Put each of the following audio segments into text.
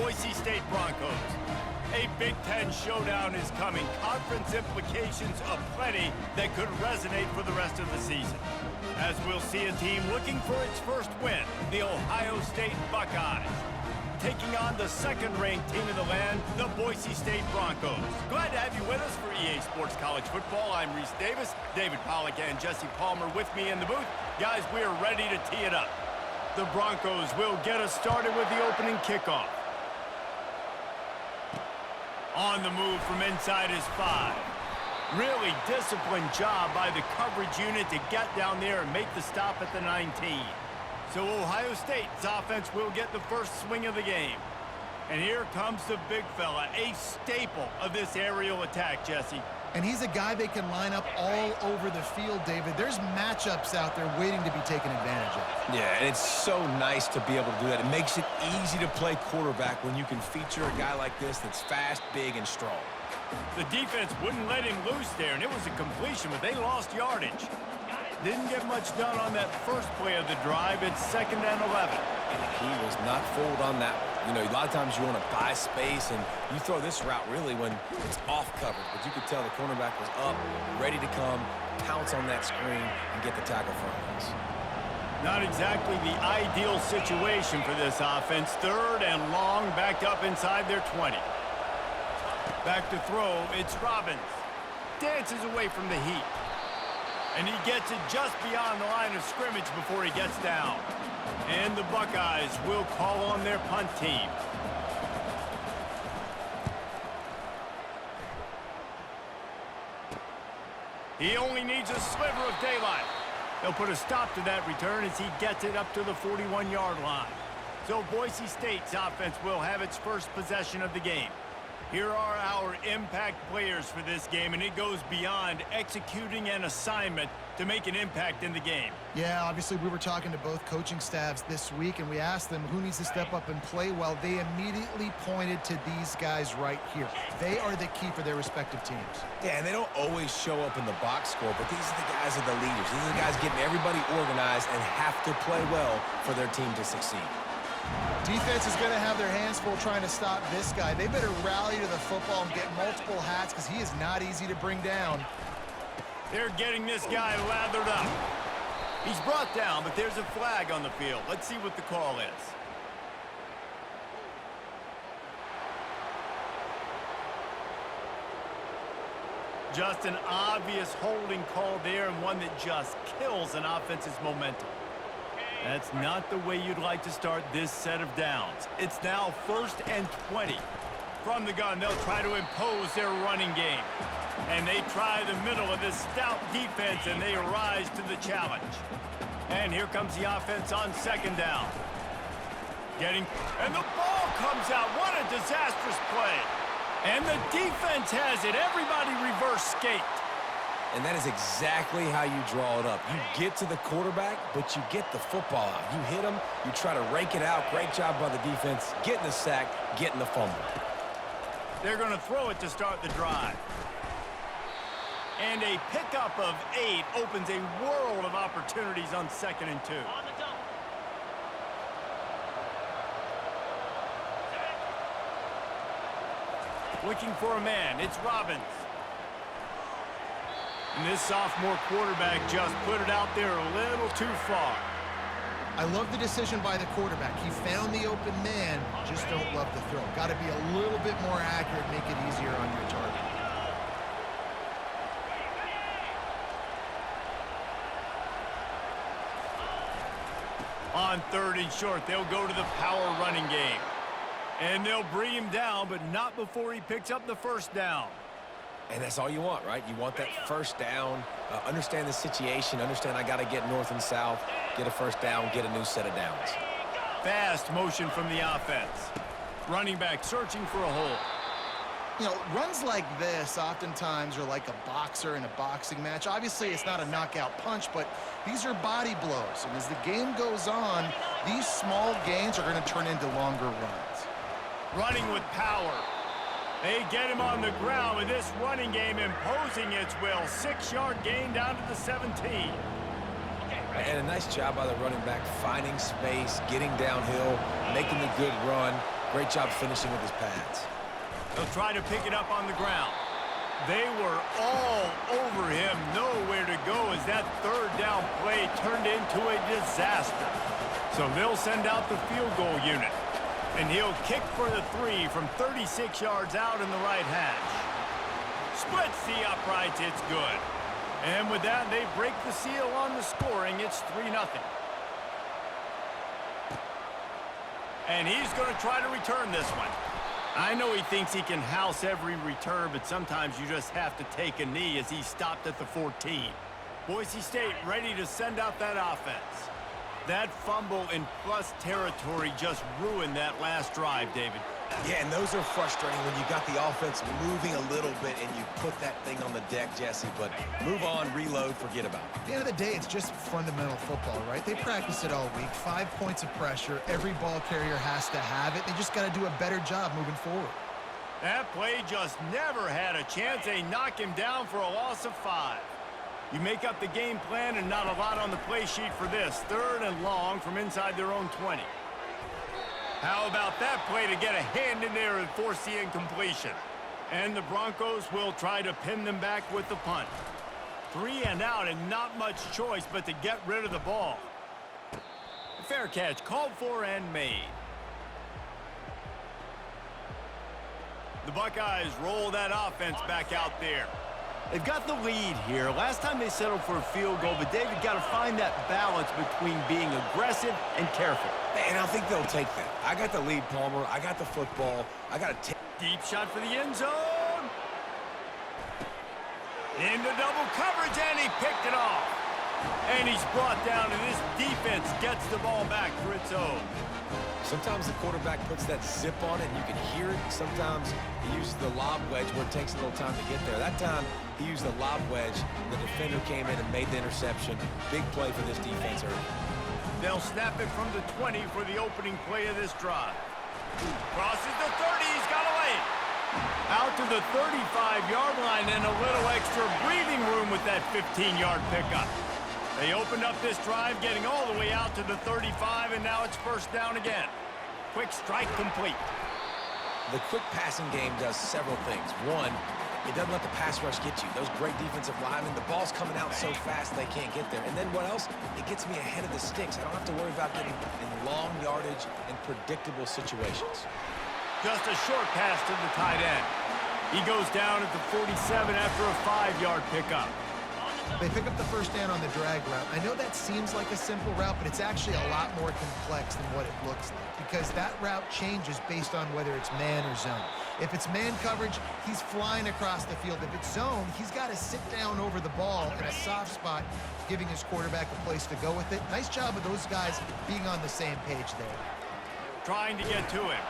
Boise State Broncos. A Big Ten showdown is coming. Conference implications aplenty that could resonate for the rest of the season. As we'll see a team looking for its first win, the Ohio State Buckeyes, taking on the second-ranked team in the land, the Boise State Broncos. Glad to have you with us for EA Sports College Football. I'm Reese Davis, David Pollack and Jesse Palmer with me in the booth. Guys, we are ready to tee it up. The Broncos will get us started with the opening kickoff. On the move from inside is 5. Really disciplined job by the coverage unit to get down there and make the stop at the 19. So Ohio State's offense will get the first swing of the game. And here comes the big fella, a staple of this aerial attack, Jesse. And he's a guy they can line up all over the field, David. There's matchups out there waiting to be taken advantage of. Yeah, and it's so nice to be able to do that. It makes it easy to play quarterback when you can feature a guy like this that's fast, big, and strong. The defense wouldn't let him loose there, and it was a completion, but they lost yardage. Didn't get much done on that first play of the drive. It's 2nd and 11. He was not fooled on that one. You know, a lot of times you want to buy space, and you throw this route really when it's off coverage. But you could tell the cornerback was up, ready to come, pounce on that screen, and get the tackle for us. Not exactly the ideal situation for this offense. 3rd and long, backed up inside their 20. Back to throw, it's Robbins. Dances away from the heat. And he gets it just beyond the line of scrimmage before he gets down. And the Buckeyes will call on their punt team. He only needs a sliver of daylight. They'll put a stop to that return as he gets it up to the 41-yard line. So Boise State's offense will have its first possession of the game. Here are our impact players for this game, and it goes beyond executing an assignment to make an impact in the game. Yeah, obviously we were talking to both coaching staffs this week, and we asked them who needs to step up and play well. They immediately pointed to these guys right here. They are the key for their respective teams. Yeah, and they don't always show up in the box score, but these are the guys that are the leaders. These are the guys getting everybody organized and have to play well for their team to succeed. Defense is going to have their hands full trying to stop this guy. They better rally to the football and get multiple hats because he is not easy to bring down. They're getting this guy lathered up. He's brought down, but there's a flag on the field. Let's see what the call is. Just an obvious holding call there, and one that just kills an offense's momentum. That's not the way you'd like to start this set of downs. It's now 1st and 20. From the gun, they'll try to impose their running game. And they try the middle of this stout defense, and they rise to the challenge. And here comes the offense on 2nd down. And the ball comes out. What a disastrous play. And the defense has it. Everybody reverse skate. And that is exactly how you draw it up. You get to the quarterback, but you get the football out. You hit him, you try to rake it out. Great job by the defense, getting the sack, getting the fumble. They're going to throw it to start the drive. And a pickup of 8 opens a world of opportunities on 2nd and 2. Looking for a man, it's Robbins. And this sophomore quarterback just put it out there a little too far. I love the decision by the quarterback. He found the open man, just don't love the throw. Got to be a little bit more accurate, make it easier on your target. On 3rd and short, they'll go to the power running game. And they'll bring him down, but not before he picks up the 1st down. And that's all you want, right? You want that 1st down, understand the situation, understand I got to get north and south, get a 1st down, get a new set of downs. Fast motion from the offense. Running back searching for a hole. You know, runs like this oftentimes are like a boxer in a boxing match. Obviously, it's not a knockout punch, but these are body blows. And as the game goes on, these small gains are going to turn into longer runs. Running with power. They get him on the ground with this running game imposing its will. 6-yard gain down to the 17. And a nice job by the running back, finding space, getting downhill, making the good run. Great job finishing with his pads. They'll try to pick it up on the ground. They were all over him, nowhere to go as that third down play turned into a disaster. So they'll send out the field goal unit. And he'll kick for the 3 from 36 yards out in the right hash. Splits the uprights, it's good. And with that, they break the seal on the scoring. It's 3-0. And he's going to try to return this one. I know he thinks he can house every return, but sometimes you just have to take a knee as he stopped at the 14. Boise State ready to send out that offense. That fumble in plus territory just ruined that last drive, David. Yeah, and those are frustrating when you got the offense moving a little bit and you put that thing on the deck, Jesse, but move on, reload, forget about it. At the end of the day, it's just fundamental football, right? They practice it all week. 5 points of pressure. Every ball carrier has to have it. They just got to do a better job moving forward. That play just never had a chance. They knock him down for a loss of 5. You make up the game plan and not a lot on the play sheet for this. 3rd and long from inside their own 20. How about that play to get a hand in there and force the incompletion? And the Broncos will try to pin them back with the punt. 3 and out and not much choice but to get rid of the ball. A fair catch called for and made. The Buckeyes roll that offense back out there. They've got the lead here. Last time they settled for a field goal, but David got to find that balance between being aggressive and careful. And I think they'll take that. I got the lead, Palmer. I got the football. I got to take. Deep shot for the end zone. Into double coverage, and he picked it off. And he's brought down, and this defense gets the ball back for its own. Sometimes the quarterback puts that zip on it, and you can hear it. Sometimes he uses the lob wedge where it takes a little time to get there. That time, he used the lob wedge. The defender came in and made the interception. Big play for this defense early. They'll snap it from the 20 for the opening play of this drive. Crosses the 30, he's got away. Out to the 35-yard line and a little extra breathing room with that 15-yard pickup. They opened up this drive, getting all the way out to the 35, and now it's first down again. Quick strike complete. The quick passing game does several things. One, it doesn't let the pass rush get you. Those great defensive linemen, the ball's coming out so fast they can't get there. And then what else? It gets me ahead of the sticks. I don't have to worry about getting in long yardage and predictable situations. Just a short pass to the tight end. He goes down at the 47 after a 5-yard pickup. They pick up the first down on the drag route. I know that seems like a simple route, but it's actually a lot more complex than what it looks like because that route changes based on whether it's man or zone. If it's man coverage, he's flying across the field. If it's zone, he's got to sit down over the ball in a soft spot, giving his quarterback a place to go with it. Nice job of those guys being on the same page there. Trying to get to him.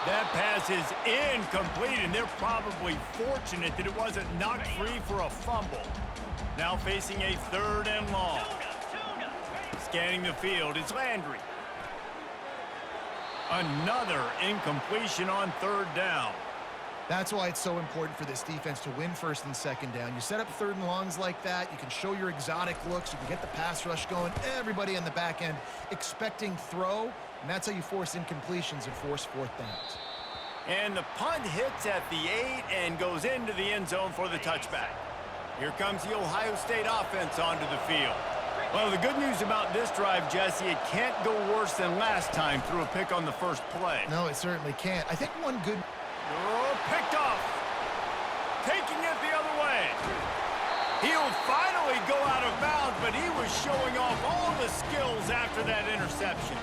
That pass is incomplete, and they're probably fortunate that it wasn't knocked free for a fumble. Now facing a 3rd and long. Scanning the field, it's Landry. Another incompletion on 3rd down. That's why it's so important for this defense to win 1st and 2nd down. You set up 3rd and longs like that, you can show your exotic looks, you can get the pass rush going, everybody on the back end expecting throw, and that's how you force incompletions and force 4th downs. And the punt hits at the 8 and goes into the end zone for the touchback. Here comes the Ohio State offense onto the field. Well, the good news about this drive, Jesse, it can't go worse than last time through a pick on the first play. No, it certainly can't. I think one good... Oh, picked off. Taking it the other way. He'll finally go out of bounds, but he was showing off all the skills after that interception.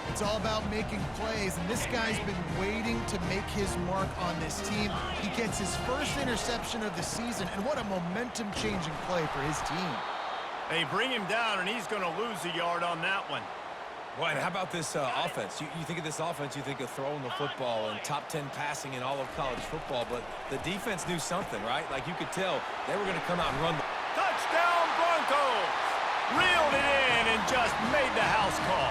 It's all about making plays, and this guy's been waiting to make his mark on this team. He gets his first interception of the season, and what a momentum-changing play for his team. They bring him down, and he's going to lose a yard on that one. Well, and how about this offense? You think of this offense, you think of throwing the football and top 10 passing in all of college football, but the defense knew something, right? Like you could tell they were going to come out and run. Touchdown, Broncos! Reeled it in and just made the house call.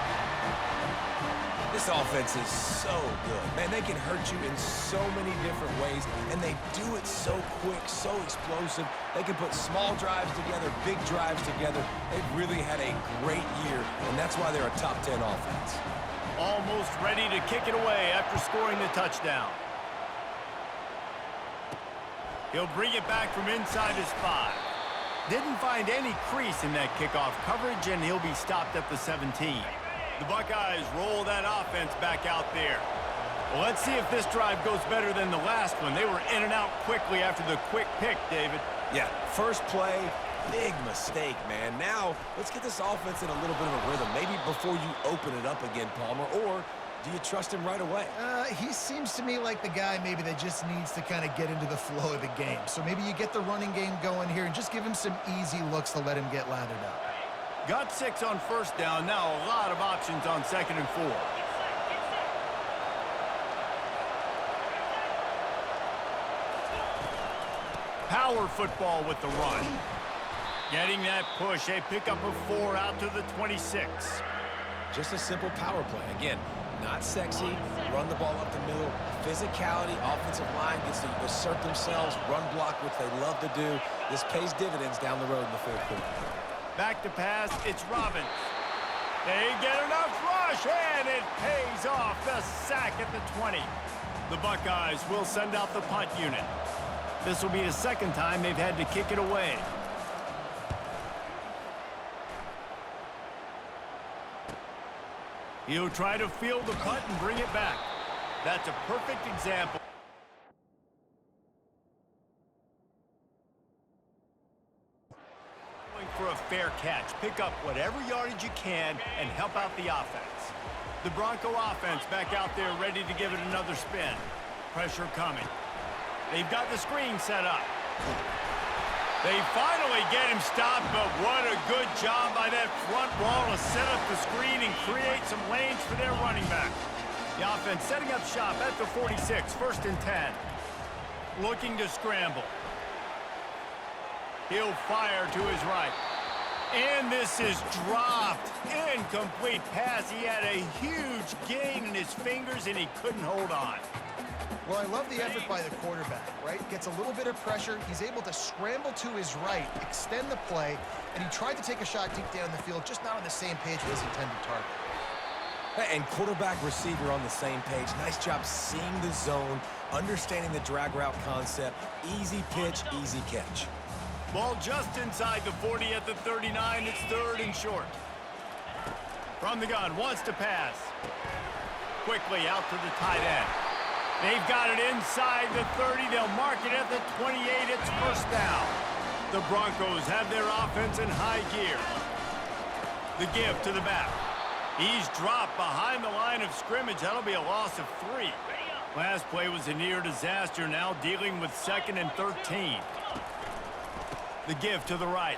This offense is so good. Man, they can hurt you in so many different ways, and they do it so quick, so explosive. They can put small drives together, big drives together. They've really had a great year, and that's why they're a top 10 offense. Almost ready to kick it away after scoring the touchdown. He'll bring it back from inside his 5. Didn't find any crease in that kickoff coverage, and he'll be stopped at the 17. The Buckeyes roll that offense back out there. Well, let's see if this drive goes better than the last one. They were in and out quickly after the quick pick, David. Yeah, first play, big mistake, man. Now, let's get this offense in a little bit of a rhythm. Maybe before you open it up again, Palmer, or do you trust him right away? He seems to me like the guy maybe that just needs to kind of get into the flow of the game. So maybe you get the running game going here and just give him some easy looks to let him get lathered up. Got 6 on first down. Now a lot of options on 2nd and 4. Power football with the run. Getting that push, a pickup of 4 out to the 26. Just a simple power play. Again, not sexy, run the ball up the middle. Physicality, offensive line gets to assert themselves, run block, which they love to do. This pays dividends down the road in the 4th quarter. Back to pass, it's Robbins. They get enough rush, and it pays off. The sack at the 20. The Buckeyes will send out the punt unit. This will be the 2nd time they've had to kick it away. He'll try to field the punt and bring it back. That's a perfect example. Going for a fair catch. Pick up whatever yardage you can and help out the offense. The Bronco offense back out there ready to give it another spin. Pressure coming. They've got the screen set up. They finally get him stopped, but what a good job by that front wall to set up the screen and create some lanes for their running back. The offense setting up shop at the 46, 1st and 10. Looking to scramble. He'll fire to his right. And this is dropped. Incomplete pass. He had a huge gain in his fingers, and he couldn't hold on. Well, I love the effort by the quarterback, right? Gets a little bit of pressure. He's able to scramble to his right, extend the play, and he tried to take a shot deep down the field, just not on the same page with his intended target. And quarterback receiver on the same page. Nice job seeing the zone, understanding the drag route concept. Easy pitch, easy catch. Ball just inside the 40 at the 39. It's 3rd and short. From the gun, wants to pass. Quickly out to the tight end. They've got it inside the 30. They'll mark it at the 28. It's 1st down. The Broncos have their offense in high gear. The give to the back. He's dropped behind the line of scrimmage. That'll be a loss of 3. Last play was a near disaster. Now dealing with 2nd and 13. The give to the right.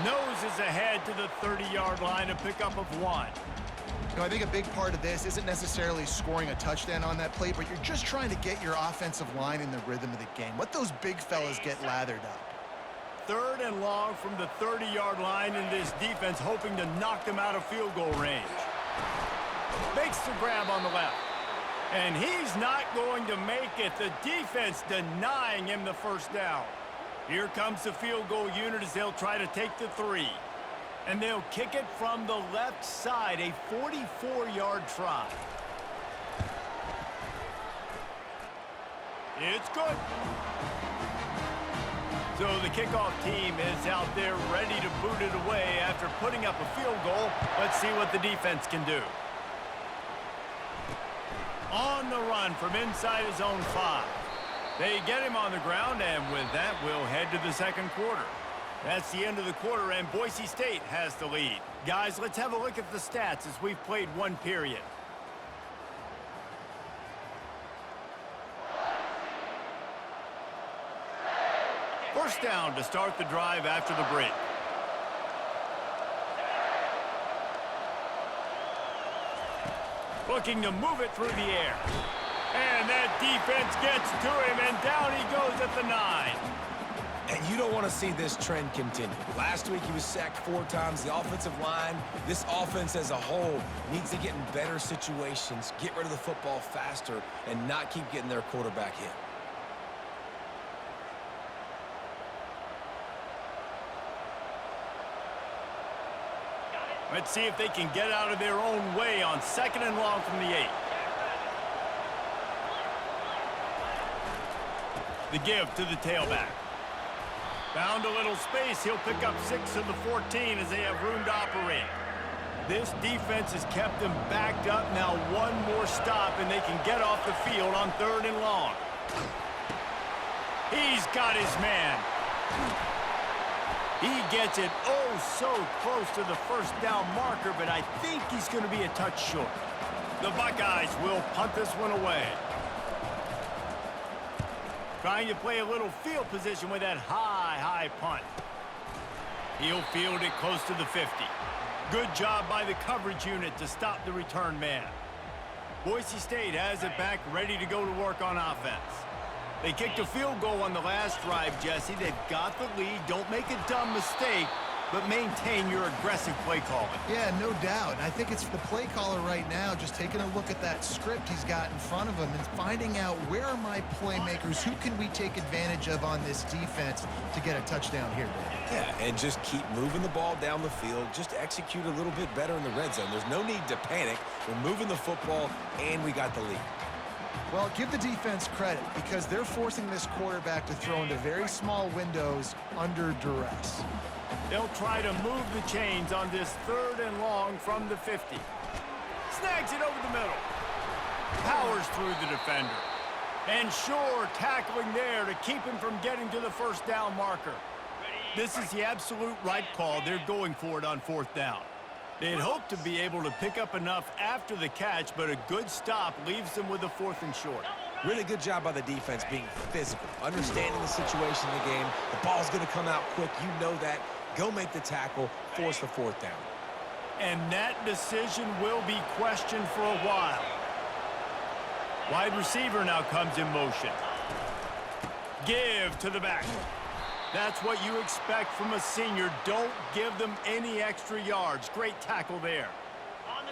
Noses ahead to the 30-yard line, a pickup of 1. You know, I think a big part of this isn't necessarily scoring a touchdown on that play, but you're just trying to get your offensive line in the rhythm of the game. Let those big fellas get lathered up. 3rd and long from the 30-yard line, in this defense hoping to knock them out of field goal range. Makes the grab on the left. And he's not going to make it. The defense denying him the 1st down. Here comes the field goal unit as they'll try to take the 3. And they'll kick it from the left side, a 44-yard try. It's good. So the kickoff team is out there ready to boot it away after putting up a field goal. Let's see what the defense can do. On the run from inside his own 5. They get him on the ground, and with that, we'll head to the 2nd quarter. That's the end of the quarter, and Boise State has the lead. Guys, let's have a look at the stats as we've played 1 period. First down to start the drive after the break. Looking to move it through the air. And that defense gets to him, and down he goes at the 9. And you don't want to see this trend continue. Last week he was sacked 4 times. The offensive line, this offense as a whole, needs to get in better situations, get rid of the football faster, and not keep getting their quarterback hit. Let's see if they can get out of their own way on 2nd and long from the 8. The give to the tailback. Found a little space. He'll pick up 6 of the 14 as they have room to operate. This defense has kept them backed up. Now one more stop, and they can get off the field on 3rd and long. He's got his man. He gets it so close to the 1st down marker, but I think he's going to be a touch short. The Buckeyes will punt this one away. Trying to play a little field position with that high punt. He'll field it close to the 50. Good job by the coverage unit to stop the return man. Boise State has it back, ready to go to work on offense. They kicked a field goal on the last drive, Jesse. They've got the lead. Don't make a dumb mistake, but maintain your aggressive play calling. Yeah, no doubt. And I think it's the play caller right now just taking a look at that script he's got in front of him and finding out where are my playmakers, who can we take advantage of on this defense to get a touchdown here, Dave. Yeah, and just keep moving the ball down the field. Just execute a little bit better in the red zone. There's no need to panic. We're moving the football, and we got the lead. Well, give the defense credit because they're forcing this quarterback to throw into very small windows under duress. They'll try to move the chains on this 3rd and long from the 50. Snags it over the middle. Powers through the defender. And sure, tackling there to keep him from getting to the 1st down marker. This is the absolute right call. They're going for it on 4th down. They'd hoped to be able to pick up enough after the catch, but a good stop leaves them with a 4th and short. Really good job by the defense being physical, understanding the situation in the game. The ball's going to come out quick. You know that. Go make the tackle, force the 4th down. And that decision will be questioned for a while. Wide receiver now comes in motion. Give to the back. That's what you expect from a senior. Don't give them any extra yards. Great tackle there.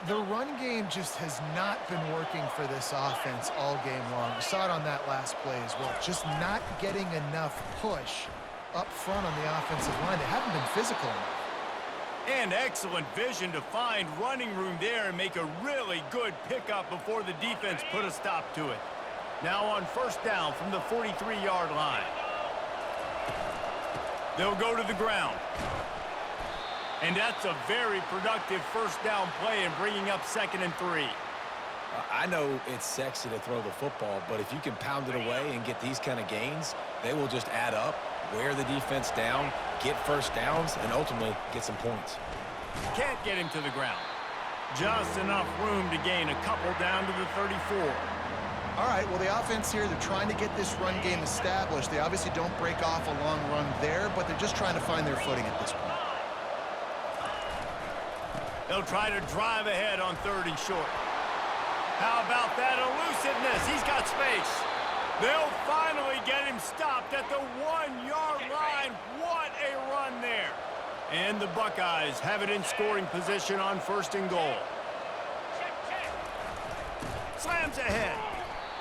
The run game just has not been working for this offense all game long. You saw it on that last play as well. Just not getting enough push up front on the offensive line. They haven't been physical enough. And excellent vision to find running room there and make a really good pickup before the defense put a stop to it. Now on 1st down from the 43-yard line. They'll go to the ground. And that's a very productive 1st down play and bringing up 2nd and 3. I know it's sexy to throw the football, but if you can pound it away and get these kind of gains, they will just add up, wear the defense down, get 1st downs, and ultimately get some points. Can't get him to the ground. Just enough room to gain a couple down to the 34. All right, well, the offense here, they're trying to get this run game established. They obviously don't break off a long run there, but they're just trying to find their footing at this point. They'll try to drive ahead on 3rd and short. How about that elusiveness? He's got space. They'll finally get him stopped at the 1-yard line. What a run there. And the Buckeyes have it in scoring position on 1st and goal. Slams ahead.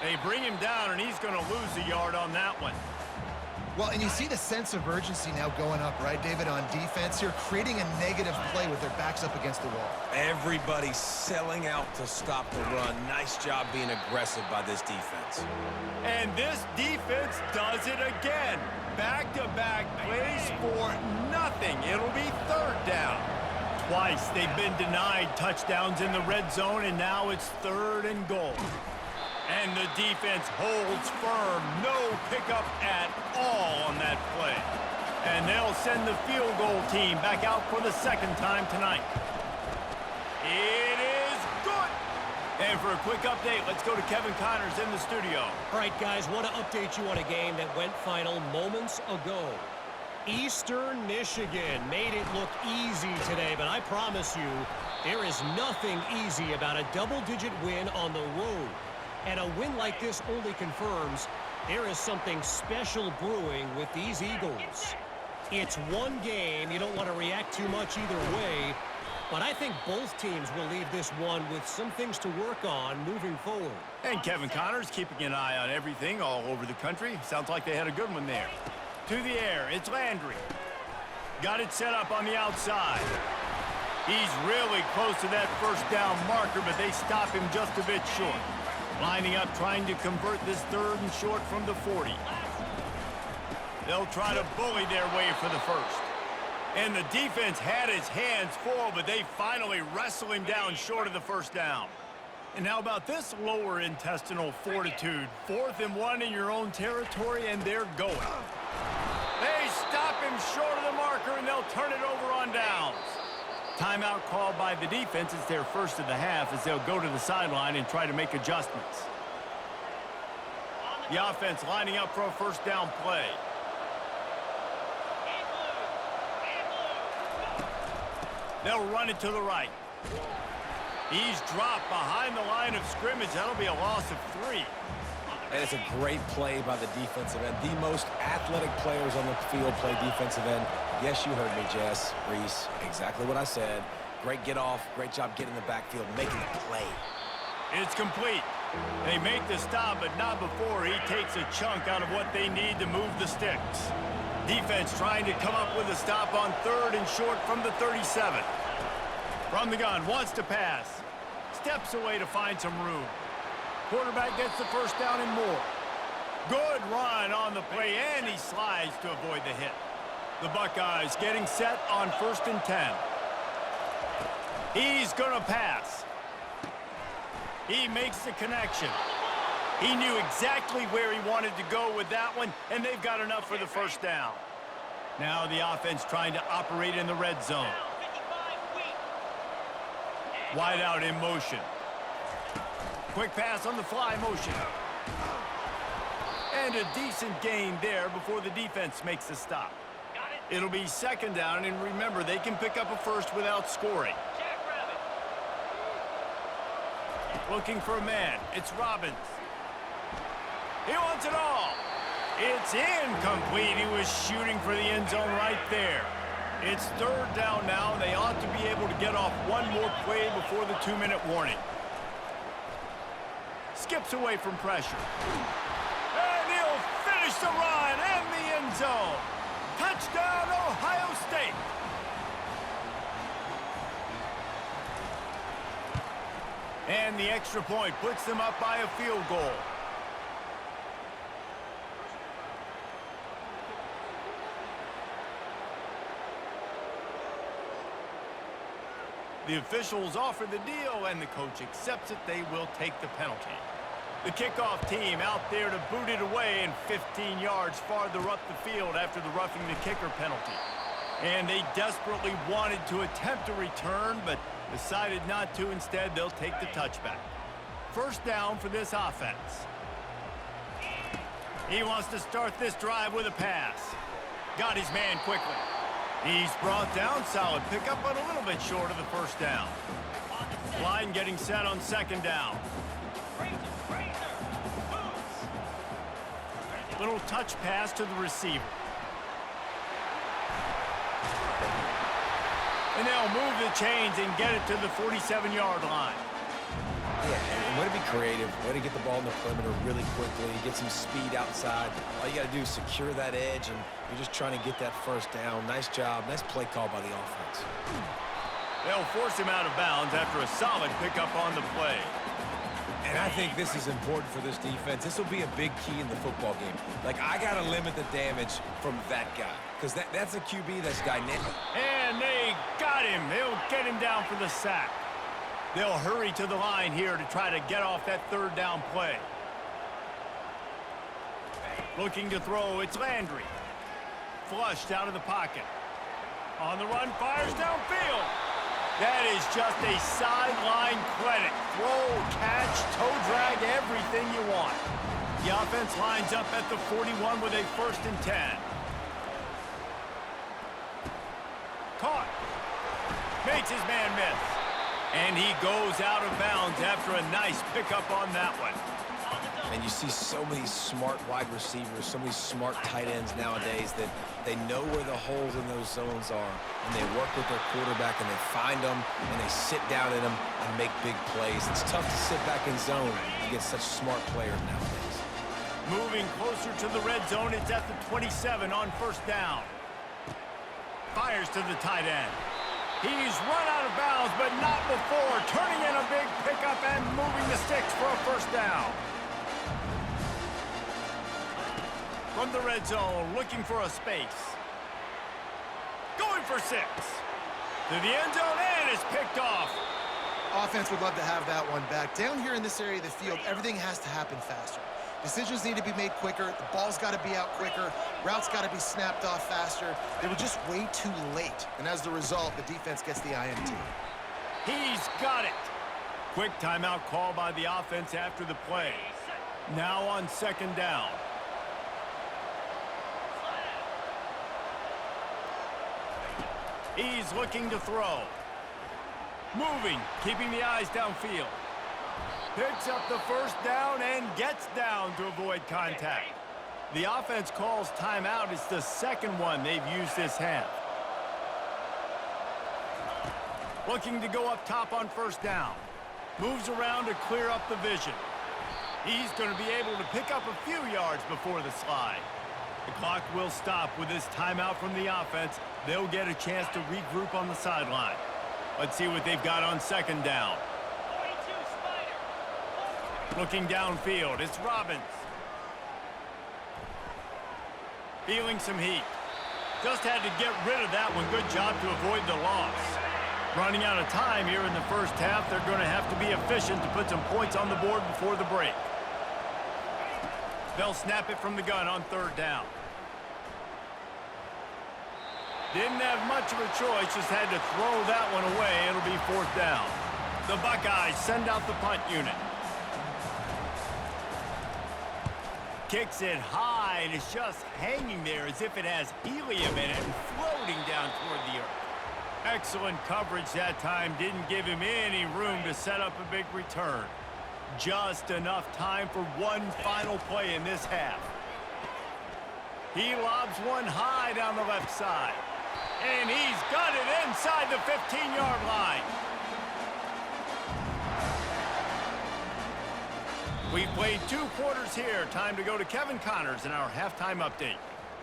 They bring him down, and he's going to lose a yard on that one. Well, and you see the sense of urgency now going up, right, David, on defense here, creating a negative play with their backs up against the wall. Everybody selling out to stop the run. Nice job being aggressive by this defense. And this defense does it again. Back-to-back plays for nothing. It'll be 3rd down. Twice they've been denied touchdowns in the red zone, and now it's 3rd and goal. And the defense holds firm. No pickup at all on that play. And they'll send the field goal team back out for the 2nd time tonight. It is good. And for a quick update, let's go to Kevin Connors in the studio. All right, guys, want to update you on a game that went final moments ago. Eastern Michigan made it look easy today, but I promise you, there is nothing easy about a double-digit win on the road. And a win like this only confirms there is something special brewing with these Eagles. It's one game. You don't want to react too much either way. But I think both teams will leave this one with some things to work on moving forward. And Kevin Connors keeping an eye on everything all over the country. Sounds like they had a good one there. To the air, it's Landry. Got it set up on the outside. He's really close to that first down marker, but they stop him just a bit short. Lining up, trying to convert this 3rd and short from the 40. They'll try to bully their way for the first. And the defense had his hands full, but they finally wrestle him down short of the first down. And how about this lower intestinal fortitude? 4th and 1 in your own territory, and they're going. They stop him short of the marker, and they'll turn it over on downs. Timeout called by the defense. It's their first of the half as they'll go to the sideline and try to make adjustments. The offense lining up for a first down play. They'll run it to the right. He's dropped behind the line of scrimmage. That'll be a loss of 3. And it's a great play by the defensive end. The most athletic players on the field play defensive end. Yes, you heard me, Jess, Reese. Exactly what I said. Great get off. Great job getting in the backfield, making the play. It's complete. They make the stop, but not before he takes a chunk out of what they need to move the sticks. Defense trying to come up with a stop on 3rd and short from the 37. From the gun, wants to pass. Steps away to find some room. Quarterback gets the first down and more. Good run on the play, and he slides to avoid the hit. The Buckeyes getting set on 1st and 10. He's going to pass. He makes the connection. He knew exactly where he wanted to go with that one, and they've got enough for the first down. Now the offense trying to operate in the red zone. Wide out in motion. Quick pass on the fly motion. And a decent gain there before the defense makes the stop. It'll be 2nd down, and remember, they can pick up a first without scoring. Looking for a man. It's Robbins. He wants it all. It's incomplete. He was shooting for the end zone right there. It's 3rd down now. They ought to be able to get off one more play before the 2-minute warning. Skips away from pressure. And he'll finish the run in the end zone. Touchdown, Ohio State. And the extra point puts them up by a field goal. The officials offer the deal, and the coach accepts it. They will take the penalty. The kickoff team out there to boot it away and 15 yards farther up the field after the roughing the kicker penalty. And they desperately wanted to attempt a return, but decided not to. Instead, they'll take the touchback. First down for this offense. He wants to start this drive with a pass. Got his man quickly. He's brought down. Solid pickup, but a little bit short of the first down. Line getting set on 2nd down. Little touch pass to the receiver. And they'll move the chains and get it to the 47-yard line. Yeah, and way to be creative, way to get the ball in the perimeter really quickly, get some speed outside. All you got to do is secure that edge, and you're just trying to get that first down. Nice job. Nice play call by the offense. They'll force him out of bounds after a solid pickup on the play. And I think this is important for this defense. This will be a big key in the football game. Like, I got to limit the damage from that guy, because that's a QB that's dynamic. And they got him. They'll get him down for the sack. They'll hurry to the line here to try to get off that 3rd down play. Looking to throw, it's Landry. Flushed out of the pocket. On the run, fires downfield. That is just a sideline credit. Throw, catch, toe drag, everything you want. The offense lines up at the 41 with a 1st and 10. Caught. Makes his man miss. And he goes out of bounds after a nice pickup on that one. And you see so many smart wide receivers, so many smart tight ends nowadays that they know where the holes in those zones are, and they work with their quarterback, and they find them, and they sit down in them and make big plays. It's tough to sit back in zone against such smart players nowadays. Moving closer to the red zone, it's at the 27 on 1st down. Fires to the tight end. He's run out of bounds, but not before turning in a big pickup and moving the sticks for a first down. From the red zone, looking for a space. Going for 6. To the end zone, and it's picked off. Offense would love to have that one back. Down here in this area of the field, everything has to happen faster. Decisions need to be made quicker. The ball's got to be out quicker. Routes got to be snapped off faster. They were just way too late. And as the result, the defense gets the INT. He's got it. Quick timeout call by the offense after the play. Now on second down. He's looking to throw. Moving, keeping the eyes downfield. Picks up the first down and gets down to avoid contact. The offense calls timeout. It's the second one they've used this half. Looking to go up top on first down. Moves around to clear up the vision. He's going to be able to pick up a few yards before the slide. The clock will stop with this timeout from the offense. They'll get a chance to regroup on the sideline. Let's see what they've got on second down. Looking downfield, it's Robbins. Feeling some heat. Just had to get rid of that one. Good job to avoid the loss. Running out of time here in the first half. They're going to have to be efficient to put some points on the board before the break. They'll snap it from the gun on third down. Didn't have much of a choice, just had to throw that one away. It'll be fourth down. The Buckeyes send out the punt unit. Kicks it high, and it's just hanging there as if it has helium in it and floating down toward the earth. Excellent coverage that time. Didn't give him any room to set up a big return. Just enough time for one final play in this half. He lobs one high down the left side. And he's got it inside the 15-yard line. We've played 2 quarters here. Time to go to Kevin Connors in our halftime update.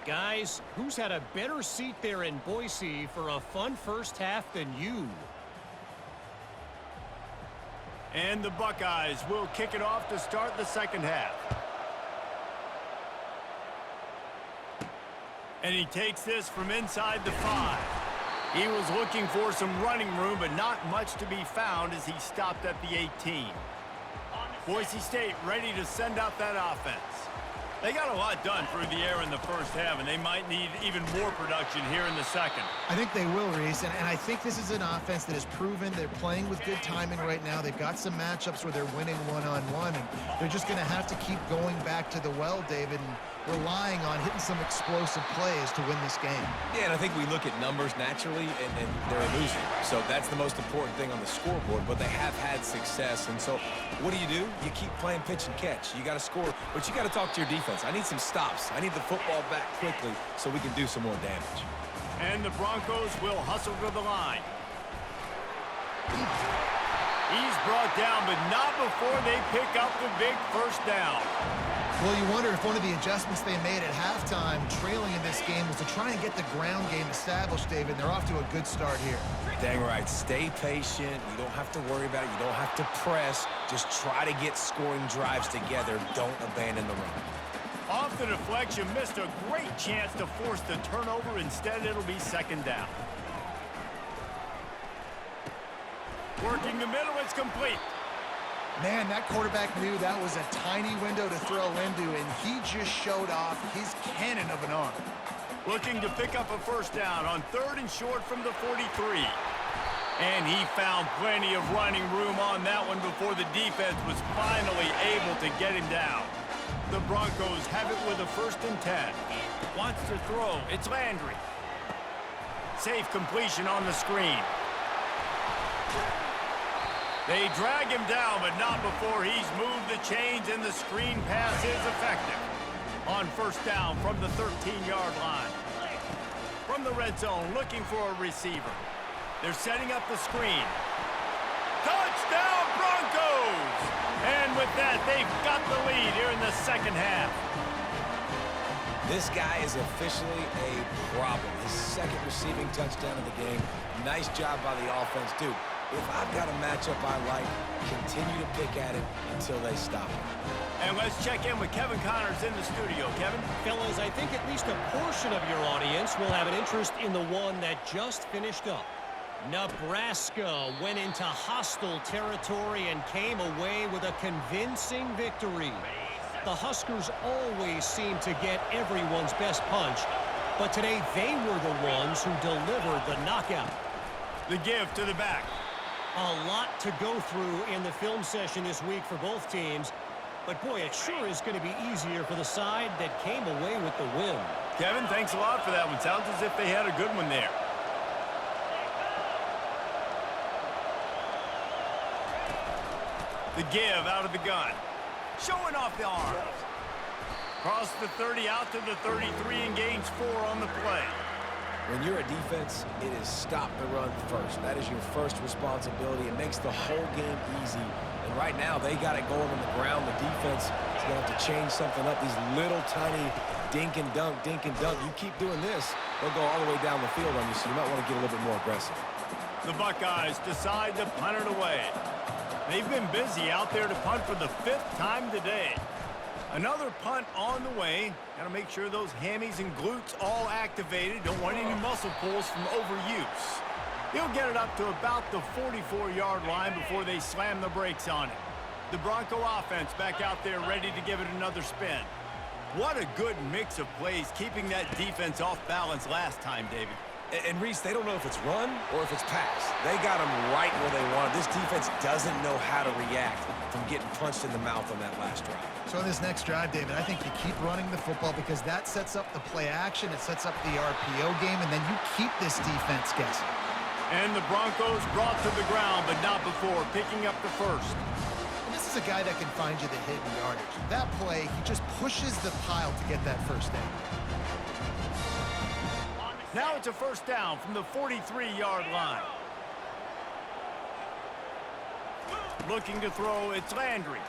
Guys, who's had a better seat there in Boise for a fun first half than you? And the Buckeyes will kick it off to start the second half. And he takes this from inside the 5. He was looking for some running room, but not much to be found as he stopped at the 18. Boise State ready to send out that offense. They got a lot done through the air in the first half, and they might need even more production here in the second. I think they will, Reese, and I think this is an offense that has proven they're playing with good timing right now. They've got some matchups where they're winning one-on-one, and they're just going to have to keep going back to the well, David, and relying on hitting some explosive plays to win this game. Yeah, and I think we look at numbers naturally, and they're losing. So that's the most important thing on the scoreboard, but they have had success. And so what do? You keep playing pitch and catch. You got to score, but you got to talk to your defense. I need some stops. I need the football back quickly so we can do some more damage. And the Broncos will hustle to the line. He's brought down, but not before they pick up the big first down. Well, you wonder if one of the adjustments they made at halftime, trailing in this game, was to try and get the ground game established, David. They're off to a good start here. Dang right. Stay patient. You don't have to worry about it. You don't have to press. Just try to get scoring drives together. Don't abandon the run. Off the deflection, missed a great chance to force the turnover. Instead, it'll be second down. Working the middle, it's complete. Man, that quarterback knew that was a tiny window to throw into, and he just showed off his cannon of an arm. Looking to pick up a first down on third and short from the 43. And he found plenty of running room on that one before the defense was finally able to get him down. The Broncos have it with a first and 10. Wants to throw. It's Landry. Safe completion on the screen. They drag him down, but not before he's moved the chains, and the screen pass is effective. On first down from the 13-yard line. From the red zone, looking for a receiver. They're setting up the screen. Touchdown, Broncos! And with that, they've got the lead here in the second half. This guy is officially a problem. His second receiving touchdown of the game. Nice job by the offense. Dude, if I've got a matchup I like, continue to pick at it until they stop it. And let's check in with Kevin Connors in the studio. Kevin? Fellas, I think at least a portion of your audience will have an interest in the one that just finished up. Nebraska went into hostile territory and came away with a convincing victory. The Huskers always seem to get everyone's best punch, but today they were the ones who delivered the knockout. The give to the back. A lot to go through in the film session this week for both teams, but boy, it sure is going to be easier for the side that came away with the win. Kevin, thanks a lot for that one. Sounds as if they had a good one there. The give out of the gun. Showing off the arms. Cross the 30 out to the 33 and gains 4 on the play. When you're a defense, it is stop the run first. That is your first responsibility. It makes the whole game easy. And right now, they got it going on the ground. The defense is going to have to change something up. These little tiny dink and dunk, dink and dunk. You keep doing this, they'll go all the way down the field on you, so you might want to get a little bit more aggressive. The Buckeyes decide to punt it away. They've been busy out there to punt for the 5th time today. Another punt on the way. Got to make sure those hammies and glutes all activated. Don't want any muscle pulls from overuse. He'll get it up to about the 44-yard line before they slam the brakes on it. The Bronco offense back out there ready to give it another spin. What a good mix of plays, keeping that defense off balance last time, David. And Reese, they don't know if it's run or if it's pass. They got them right where they want it. This defense doesn't know how to react from getting punched in the mouth on that last drive. So in this next drive, David, I think you keep running the football because that sets up the play action, it sets up the RPO game, and then you keep this defense guessing. And the Broncos brought to the ground, but not before picking up the first. And this is a guy that can find you the hidden yardage. That play, he just pushes the pile to get that first down. Now it's a first down from the 43-yard line. Looking to throw, it's Landry.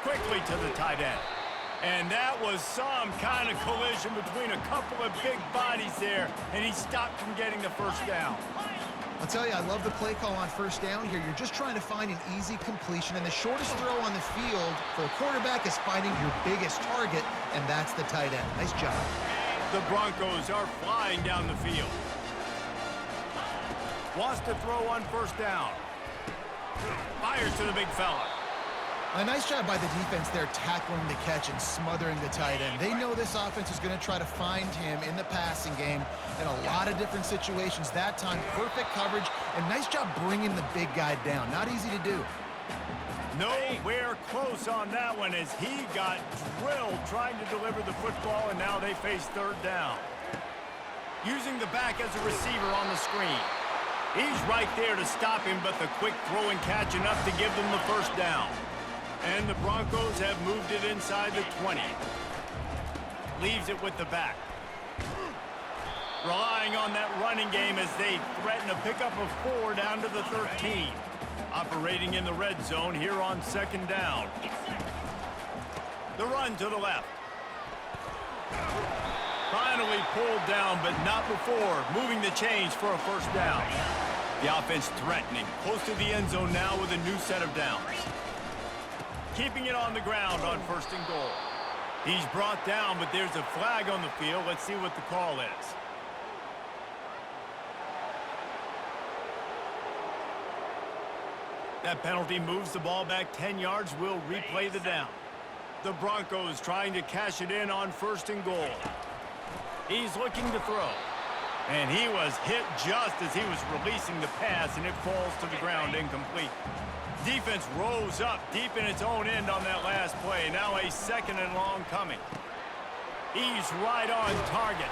Quickly to the tight end. And that was some kind of collision between a couple of big bodies there, and he stopped from getting the first down. I'll tell you, I love the play call on first down here. You're just trying to find an easy completion, and the shortest throw on the field for a quarterback is finding your biggest target, and that's the tight end. Nice job. The Broncos are flying down the field. Wants to throw on first down. Fires to the big fella. A nice job by the defense there tackling the catch and smothering the tight end. They know this offense is going to try to find him in the passing game in a lot of different situations. That time, perfect coverage, and nice job bringing the big guy down. Not easy to do. Nowhere close on that one as he got drilled trying to deliver the football, and now they face third down. Using the back as a receiver on the screen. He's right there to stop him, but the quick throw and catch enough to give them the first down. And the Broncos have moved it inside the 20. Leaves it with the back. Relying on that running game as they threaten a pickup of 4 down to the 13. Operating in the red zone here on second down. The run to the left. Finally pulled down, but not before moving the chains for a first down. The offense threatening, close to the end zone now with a new set of downs. Keeping it on the ground on first and goal. He's brought down, but there's a flag on the field. Let's see what the call is. That penalty moves the ball back 10 yards. We'll replay the down. The Broncos trying to cash it in on first and goal. He's looking to throw. And he was hit just as he was releasing the pass, and it falls to the ground incomplete. Defense rose up deep in its own end on that last play. Now a second and long coming. He's right on target.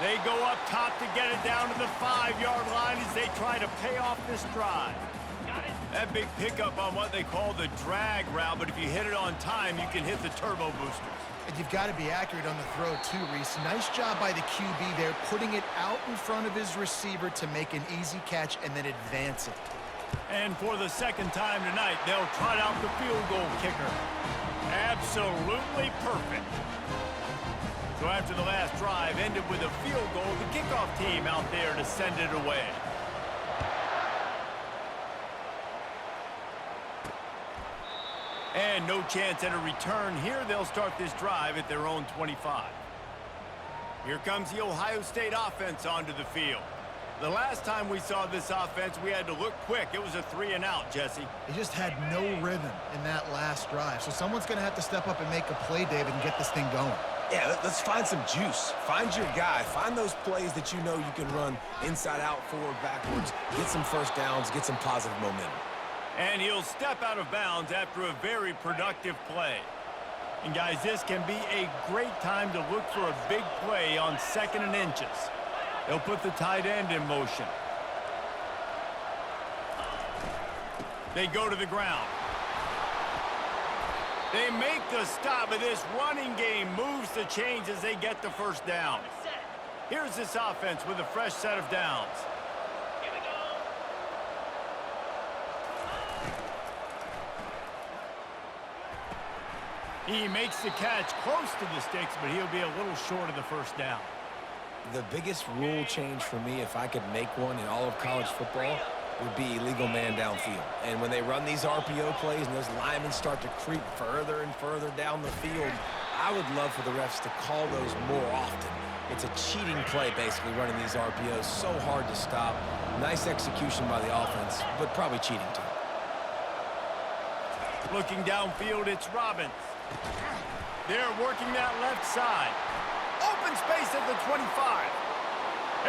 They go up top to get it down to the 5-yard line as they try to pay off this drive. That big pickup on what they call the drag route, but if you hit it on time, you can hit the turbo boosters. And you've got to be accurate on the throw too, Reese. Nice job by the QB there, putting it out in front of his receiver to make an easy catch and then advance it. And for the second time tonight, they'll trot out the field goal kicker. Absolutely perfect. So after the last drive ended with a field goal, the kickoff team out there to send it away. And no chance at a return here. They'll start this drive at their own 25. Here comes the Ohio State offense onto the field. The last time we saw this offense, we had to look quick. It was a 3-and-out, Jesse. They just had no rhythm in that last drive. So someone's going to have to step up and make a play, David, and get this thing going. Yeah, let's find some juice. Find your guy. Find those plays that you know you can run inside out, forward, backwards. Get some first downs. Get some positive momentum. And he'll step out of bounds after a very productive play. And guys, this can be a great time to look for a big play on 2nd and inches. They'll put the tight end in motion. They go to the ground. They make the stop, but this running game moves the chains as they get the first down. Here's this offense with a fresh set of downs. He makes the catch close to the sticks, but he'll be a little short of the first down. The biggest rule change for me, if I could make one in all of college football, would be illegal man downfield. And when they run these RPO plays and those linemen start to creep further and further down the field, I would love for the refs to call those more often. It's a cheating play, basically, running these RPOs. So hard to stop. Nice execution by the offense, but probably cheating too. Looking downfield, it's Robbins. They're working that left side. Open space at the 25.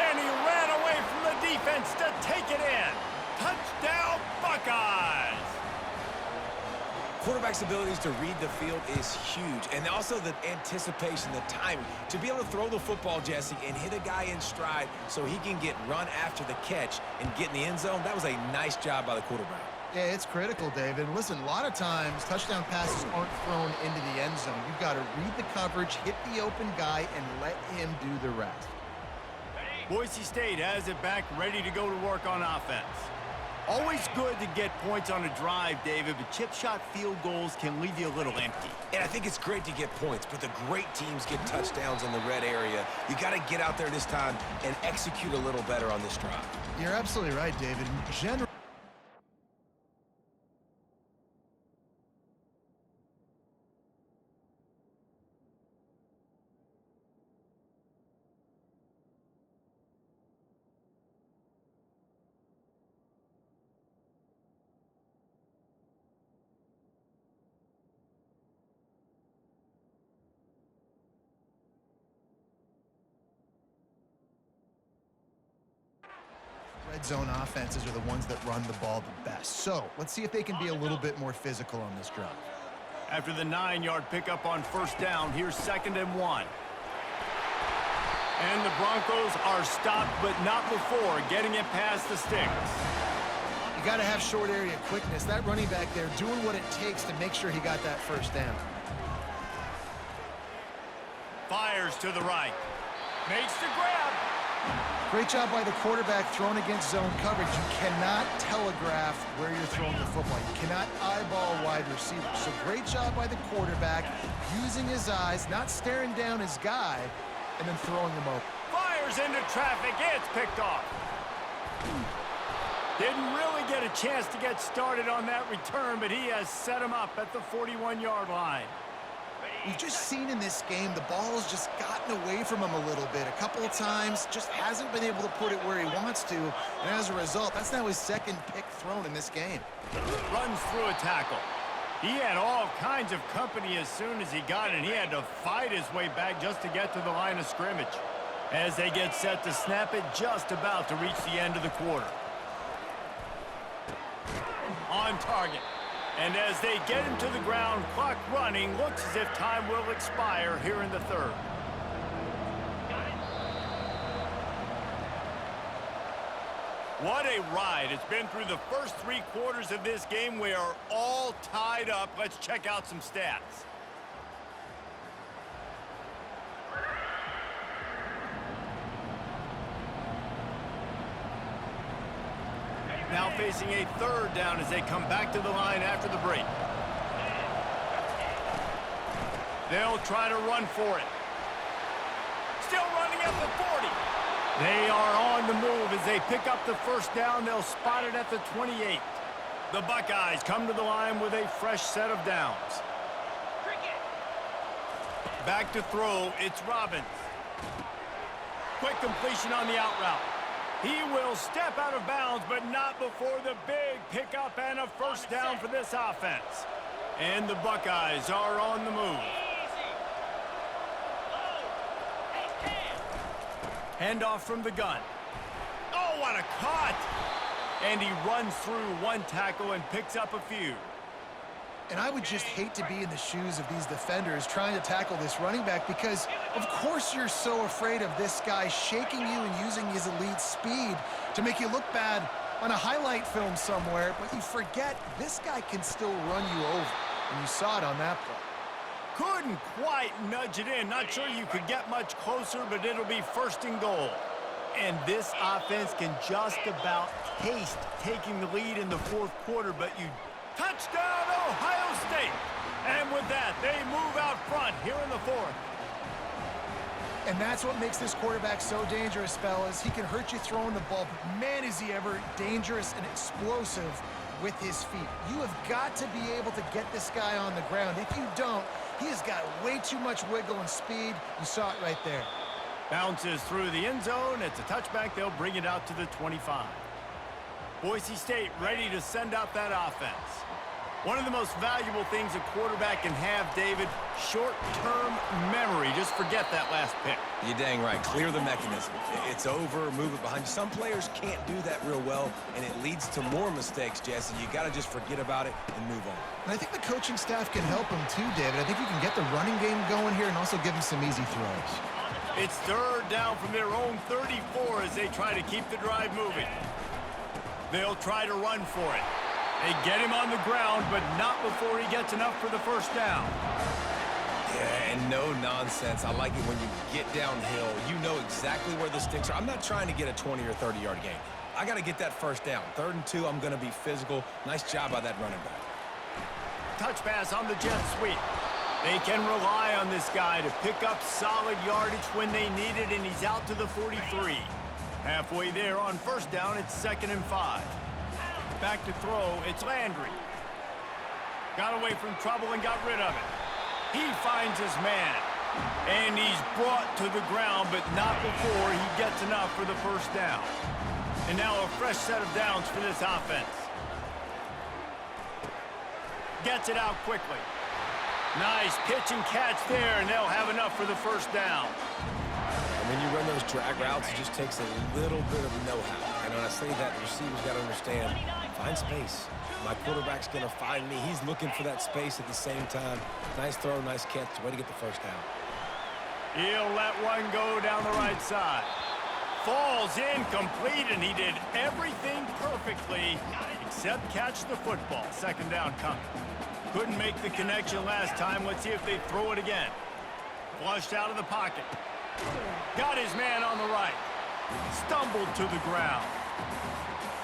And he ran away from the defense to take it in. Touchdown, Buckeyes! Quarterback's abilities to read the field is huge. And also the anticipation, the timing. To be able to throw the football, Jesse, and hit a guy in stride so he can get run after the catch and get in the end zone, that was a nice job by the quarterback. Yeah, it's critical, David. And listen, a lot of times touchdown passes aren't thrown into the end zone. You've got to read the coverage, hit the open guy, and let him do the rest. Boise State has it back, ready to go to work on offense. Always good to get points on a drive, David, but chip shot field goals can leave you a little empty. And I think it's great to get points, but the great teams get touchdowns in the red area. You got to get out there this time and execute a little better on this drive. You're absolutely right, David. Red zone offenses are the ones that run the ball the best. So let's see if they can be a little bit more physical on this drive. After the 9-yard pickup on first down, here's 2nd and 1. And the Broncos are stopped, but not before getting it past the sticks. You got to have short area quickness. That running back there doing what it takes to make sure he got that first down. Fires to the right. Makes the grab. Great job by the quarterback throwing against zone coverage. You cannot telegraph where you're throwing the football. You cannot eyeball wide receivers. So great job by the quarterback using his eyes, not staring down his guy, and then throwing him open. Fires into traffic. It's picked off. Didn't really get a chance to get started on that return, but he has set him up at the 41-yard line. We've just seen in this game the ball has just gotten away from him a little bit. A couple of times, just hasn't been able to put it where he wants to. And as a result, that's now his 2nd pick thrown in this game. Runs through a tackle. He had all kinds of company as soon as he got it, and he had to fight his way back just to get to the line of scrimmage. As they get set to snap it, just about to reach the end of the quarter. On target. And as they get him to the ground, clock running, looks as if time will expire here in the 3rd. What a ride. It's been through the first 3 quarters of this game. We are all tied up. Let's check out some stats. Now facing a 3rd down as they come back to the line after the break. They'll try to run for it. Still running at the 40. They are on the move as they pick up the first down. They'll spot it at the 28. The Buckeyes come to the line with a fresh set of downs. Back to throw, it's Robbins. Quick completion on the out route. He will step out of bounds, but not before the big pickup and a first down for this offense. And the Buckeyes are on the move. Handoff from the gun. Oh, what a cut! And he runs through one tackle and picks up a few. And I would just hate to be in the shoes of these defenders trying to tackle this running back because, of course, you're so afraid of this guy shaking you and using his elite speed to make you look bad on a highlight film somewhere, but you forget this guy can still run you over, and you saw it on that play. Couldn't quite nudge it in. Not sure you could get much closer, but it'll be first and goal. And this offense can just about taste taking the lead in the fourth quarter, but you touchdown, Ohio State. And with that, they move out front here in the fourth. And that's what makes this quarterback so dangerous, fellas. He can hurt you throwing the ball, but man, is he ever dangerous and explosive with his feet. You have got to be able to get this guy on the ground. If you don't, he has got way too much wiggle and speed. You saw it right there. Bounces through the end zone. It's a touchback. They'll bring it out to the 25. Boise State ready to send out that offense. One of the most valuable things a quarterback can have, David, short-term memory. Just forget that last pick. You're dang right. Clear the mechanism. It's over, move it behind you. Some players can't do that real well, and it leads to more mistakes, Jesse. You got to just forget about it and move on. And I think the coaching staff can help him too, David. I think you can get the running game going here and also give him some easy throws. It's third down from their own 34 as they try to keep the drive moving. They'll try to run for it. They get him on the ground, but not before he gets enough for the first down. Yeah, and no nonsense. I like it when you get downhill. You know exactly where the sticks are. I'm not trying to get a 20 or 30-yard gain. I got to get that first down. 3rd and 2, I'm going to be physical. Nice job by that running back. Touch pass on the jet sweep. They can rely on this guy to pick up solid yardage when they need it, and he's out to the 43. Halfway there on first down, it's 2nd and 5. Back to throw, it's Landry. Got away from trouble and got rid of it. He finds his man, and he's brought to the ground, but not before he gets enough for the first down. And now a fresh set of downs for this offense. Gets it out quickly. Nice pitch and catch there, and they'll have enough for the first down. And when you run those drag routes, it just takes a little bit of know-how. And when I say that, the receiver's got to understand, find space. My quarterback's going to find me. He's looking for that space at the same time. Nice throw, nice catch. Way to get the first down. He'll let one go down the right side. Falls incomplete, and he did everything perfectly except catch the football. 2nd down coming. Couldn't make the connection last time. Let's see if they throw it again. Flushed out of the pocket. Got his man on the right. Stumbled to the ground.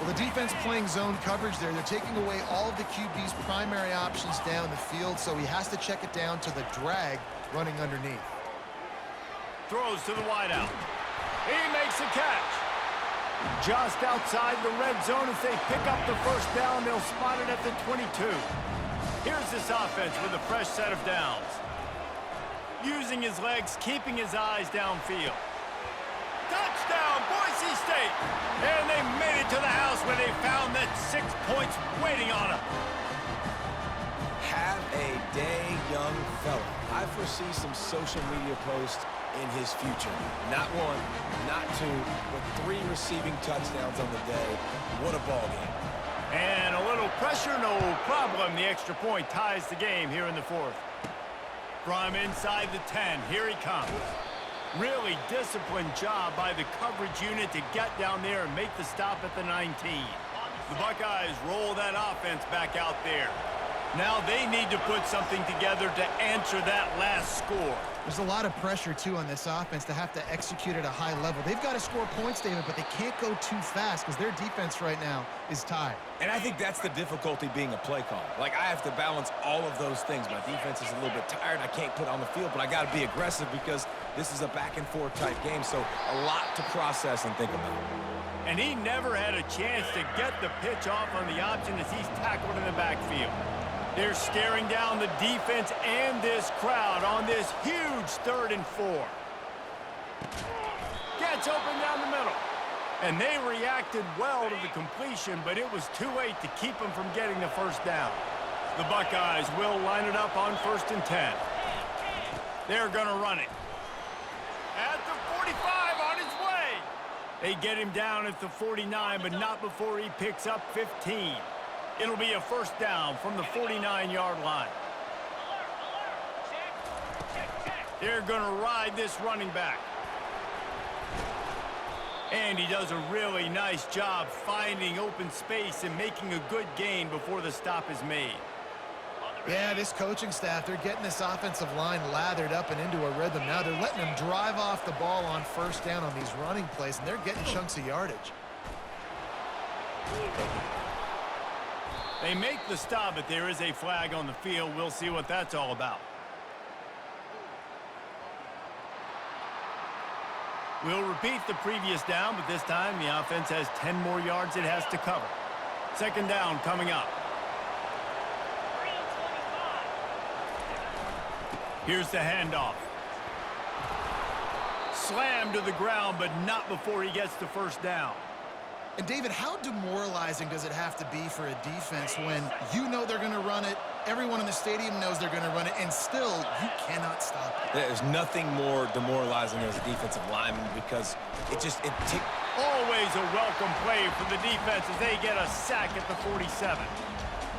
Well, the defense playing zone coverage there. They're taking away all of the QB's primary options down the field, so he has to check it down to the drag running underneath. Throws to the wideout. He makes a catch. Just outside the red zone as they pick up the first down. They'll spot it at the 22. Here's this offense with a fresh set of downs. Using his legs, keeping his eyes downfield. Touchdown, Boise State! And they made it to the house where they found that 6 points waiting on them. Have a day, young fella. I foresee some social media posts in his future. Not 1, not 2, but 3 receiving touchdowns on the day. What a ball game. And a little pressure, no problem. The extra point ties the game here in the fourth. From inside the 10, here he comes. Really disciplined job by the coverage unit to get down there and make the stop at the 19. The Buckeyes roll that offense back out there. Now they need to put something together to answer that last score. There's a lot of pressure, too, on this offense to have to execute at a high level. They've got to score points, David, but they can't go too fast because their defense right now is tired. And I think that's the difficulty being a play caller. Like, I have to balance all of those things. My defense is a little bit tired. I can't put on the field, but I got to be aggressive because this is a back-and-forth type game, so a lot to process and think about. And he never had a chance to get the pitch off on the option as he's tackled in the backfield. They're staring down the defense and this crowd on this huge 3rd and 4. Gets open down the middle. And they reacted well to the completion, but it was too late to keep them from getting the first down. The Buckeyes will line it up on 1st and 10. They're going to run it. At the 45 on his way. They get him down at the 49, but not before he picks up 15. It'll be a first down from the 49-yard line. They're going to ride this running back. And he does a really nice job finding open space and making a good gain before the stop is made. Yeah, this coaching staff, they're getting this offensive line lathered up and into a rhythm. Now they're letting them drive off the ball on first down on these running plays, and they're getting chunks of yardage. They make the stop, but there is a flag on the field. We'll see what that's all about. We'll repeat the previous down, but this time the offense has 10 more yards it has to cover. 2nd down coming up. Here's the handoff. Slammed to the ground, but not before he gets the first down. And, David, how demoralizing does it have to be for a defense when you know they're going to run it, everyone in the stadium knows they're going to run it, and still you cannot stop it? There's nothing more demoralizing as a defensive lineman because Always a welcome play for the defense as they get a sack at the 47.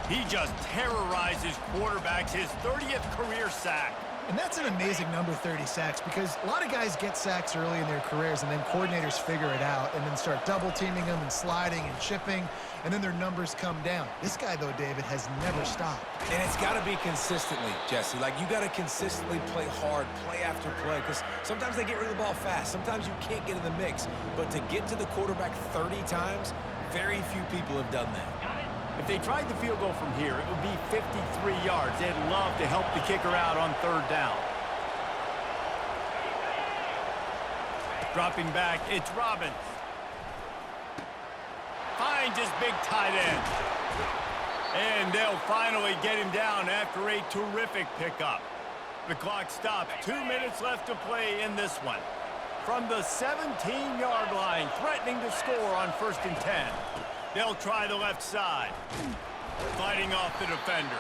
He just terrorizes quarterbacks, his 30th career sack. And that's an amazing number, 30 sacks, because a lot of guys get sacks early in their careers, and then coordinators figure it out and then start double-teaming them and sliding and chipping, and then their numbers come down. This guy, though, David, has never stopped. And it's got to be consistently, Jesse. Like, you got to consistently play hard, play after play, because sometimes they get rid of the ball fast. Sometimes you can't get in the mix. But to get to the quarterback 30 times, very few people have done that. If they tried the field goal from here, it would be 53 yards. They'd love to help the kicker out on 3rd down. Dropping back, it's Robbins. Finds his big tight end. And they'll finally get him down after a terrific pickup. The clock stops. 2 minutes left to play in this one. From the 17-yard line, threatening to score on 1st and 10. They'll try the left side. Fighting off the defender.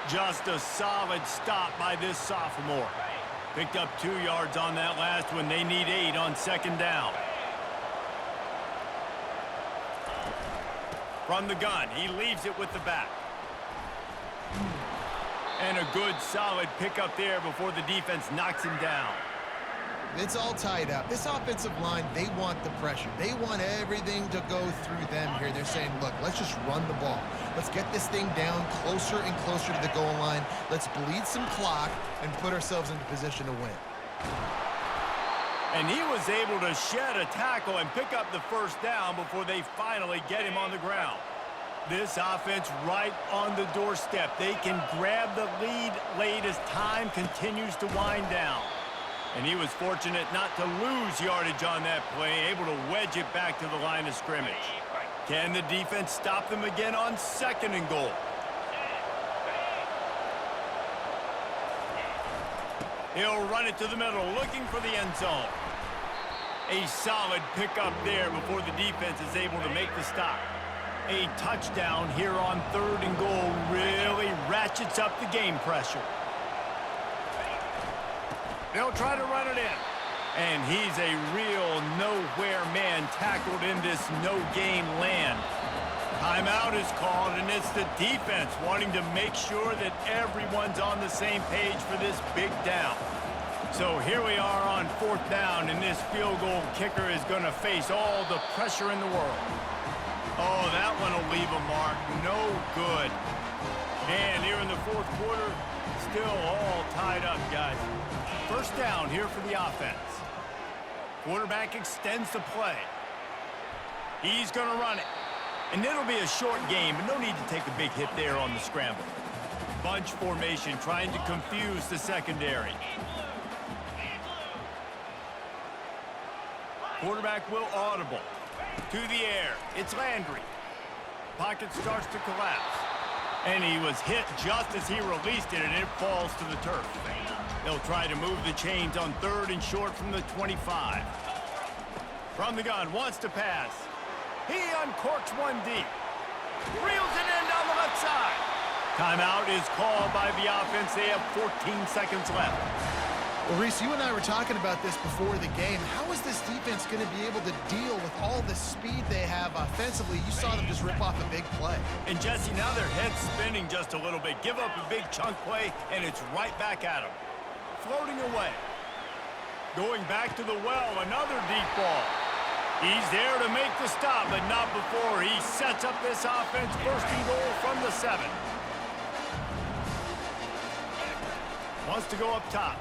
Just a solid stop by this sophomore. Picked up 2 yards on that last one. They need 8 on 2nd down. From the gun, he leaves it with the back. And a good solid pickup there before the defense knocks him down. It's all tied up. This offensive line, they want the pressure. They want everything to go through them here. They're saying, look, let's just run the ball. Let's get this thing down closer and closer to the goal line. Let's bleed some clock and put ourselves into position to win. And he was able to shed a tackle and pick up the first down before they finally get him on the ground. This offense right on the doorstep. They can grab the lead late as time continues to wind down. And he was fortunate not to lose yardage on that play, able to wedge it back to the line of scrimmage. Can the defense stop them again on 2nd and goal? He'll run it to the middle, looking for the end zone. A solid pickup there before the defense is able to make the stop. A touchdown here on 3rd and goal really ratchets up the game pressure. They'll try to run it in. And he's a real nowhere man tackled in this no-game land. Timeout is called, and it's the defense wanting to make sure that everyone's on the same page for this big down. So here we are on 4th down, and this field goal kicker is going to face all the pressure in the world. Oh, that one will leave a mark. No good. And here in the fourth quarter, still all tied up, guys. First down here for the offense. Quarterback extends the play. He's going to run it. And it'll be a short game, but no need to take a big hit there on the scramble. Bunch formation trying to confuse the secondary. Quarterback will audible. To the air. It's Landry. Pocket starts to collapse. And he was hit just as he released it, and it falls to the turf. They'll try to move the chains on third and short from the 25. From the gun, wants to pass. He uncorks one deep. Reels it in down the left side. Timeout is called by the offense. They have 14 seconds left. Well, Reese, you and I were talking about this before the game. How is this defense going to be able to deal with all the speed they have offensively? You saw them just rip off a big play. And Jesse, now their head's spinning just a little bit. Give up a big chunk play, and it's right back at them. Floating away. Going back to the well, another deep ball. He's there to make the stop, but not before he sets up this offense. First and goal from the 7. Wants to go up top.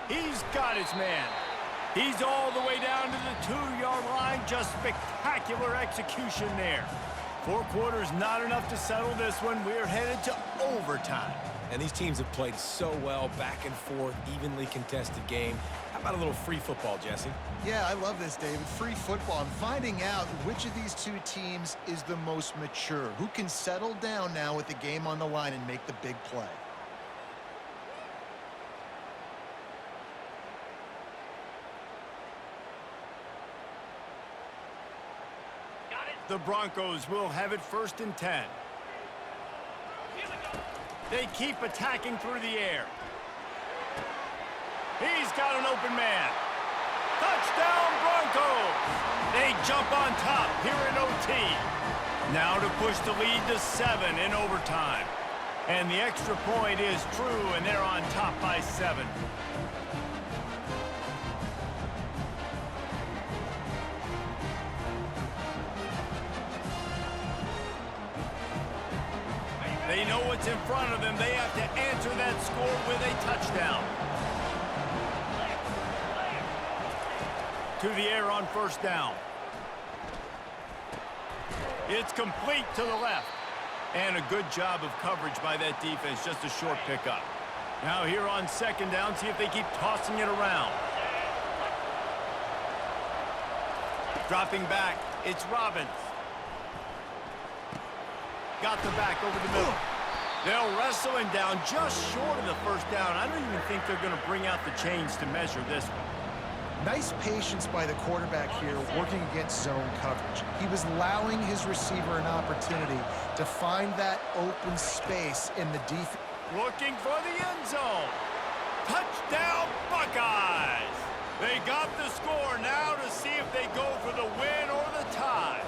He's got his man. He's all the way down to the 2-yard line. Just spectacular execution there. 4 quarters, not enough to settle this one. We're headed to overtime. And these teams have played so well, back and forth, evenly contested game. How about a little free football, Jesse? Yeah, I love this, David. Free football. I'm finding out which of these two teams is the most mature, who can settle down now with the game on the line and make the big play. The Broncos will have it first and 10. They keep attacking through the air. He's got an open man. Touchdown, Broncos! They jump on top here in OT. Now to push the lead to 7 in overtime. And the extra point is true, and they're on top by 7. They know what's in front of them. They have to answer that score with a touchdown. To the air on first down. It's complete to the left. And a good job of coverage by that defense. Just a short pickup. Now here on second down, see if they keep tossing it around. Dropping back, it's Robbins. Got the back over the middle. They'll wrestle him down just short of the first down. I don't even think they're going to bring out the chains to measure this one. Nice patience by the quarterback here working against zone coverage. He was allowing his receiver an opportunity to find that open space in the defense. Looking for the end zone. Touchdown, Buckeyes! They got the score now to see if they go for the win or the tie.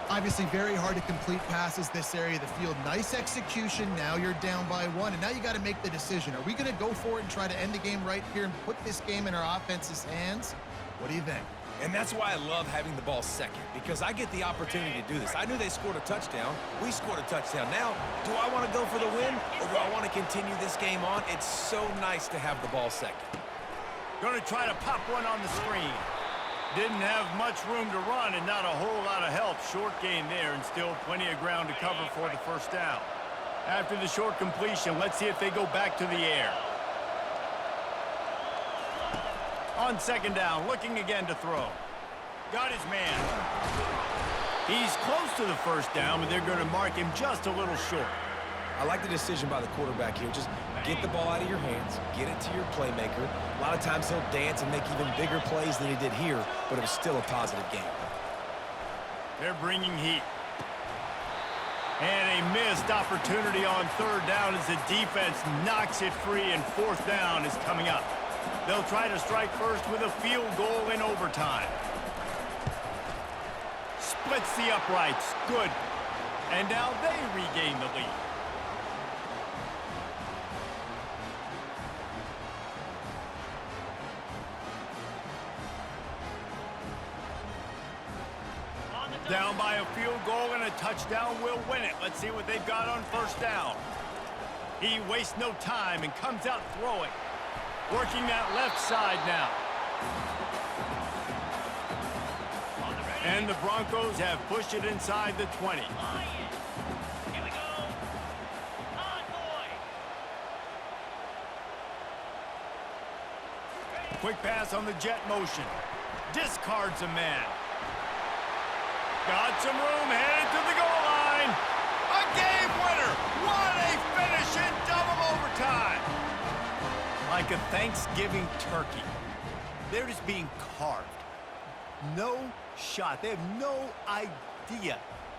Obviously very hard to complete passes this area of the field. Nice execution. Now you're down by 1, and now you got to make the decision. Are we going to go for it and try to end the game right here and put this game in our offense's hands? What do you think? And that's why I love having the ball second, because I get the opportunity to do this. I knew they scored a touchdown. We scored a touchdown. Now, do I want to go for the win, or do I want to continue this game on? It's so nice to have the ball second. Going to try to pop one on the screen. Didn't have much room to run and not a whole lot of help. Short gain there and still plenty of ground to cover for the first down. After the short completion, let's see if they go back to the air. On second down, looking again to throw. Got his man. He's close to the first down, but they're going to mark him just a little short. I like the decision by the quarterback here. Just get the ball out of your hands, get it to your playmaker. A lot of times he'll dance and make even bigger plays than he did here, but it was still a positive game. They're bringing heat. And a missed opportunity on third down as the defense knocks it free, and fourth down is coming up. They'll try to strike first with a field goal in overtime. Splits the uprights. Good. And now they regain the lead. Down by a field goal and a touchdown will win it. Let's see what they've got on first down. He wastes no time and comes out throwing. Working that left side now. And the Broncos have pushed it inside the 20. Here we go. On, boy. Quick pass on the jet motion. Discards a man. Got some room, headed to the goal line. A game winner. What a finish in double overtime. Like a Thanksgiving turkey. They're just being carved. No shot. They have no idea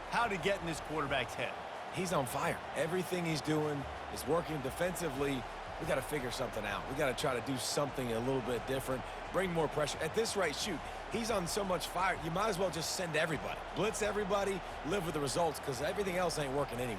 how to get in this quarterback's head. He's on fire. Everything he's doing is working defensively. We got to figure something out. We got to try to do something a little bit different, bring more pressure. At this rate, shoot, he's on so much fire, you might as well just send everybody. Blitz everybody, live with the results, because everything else ain't working anyways.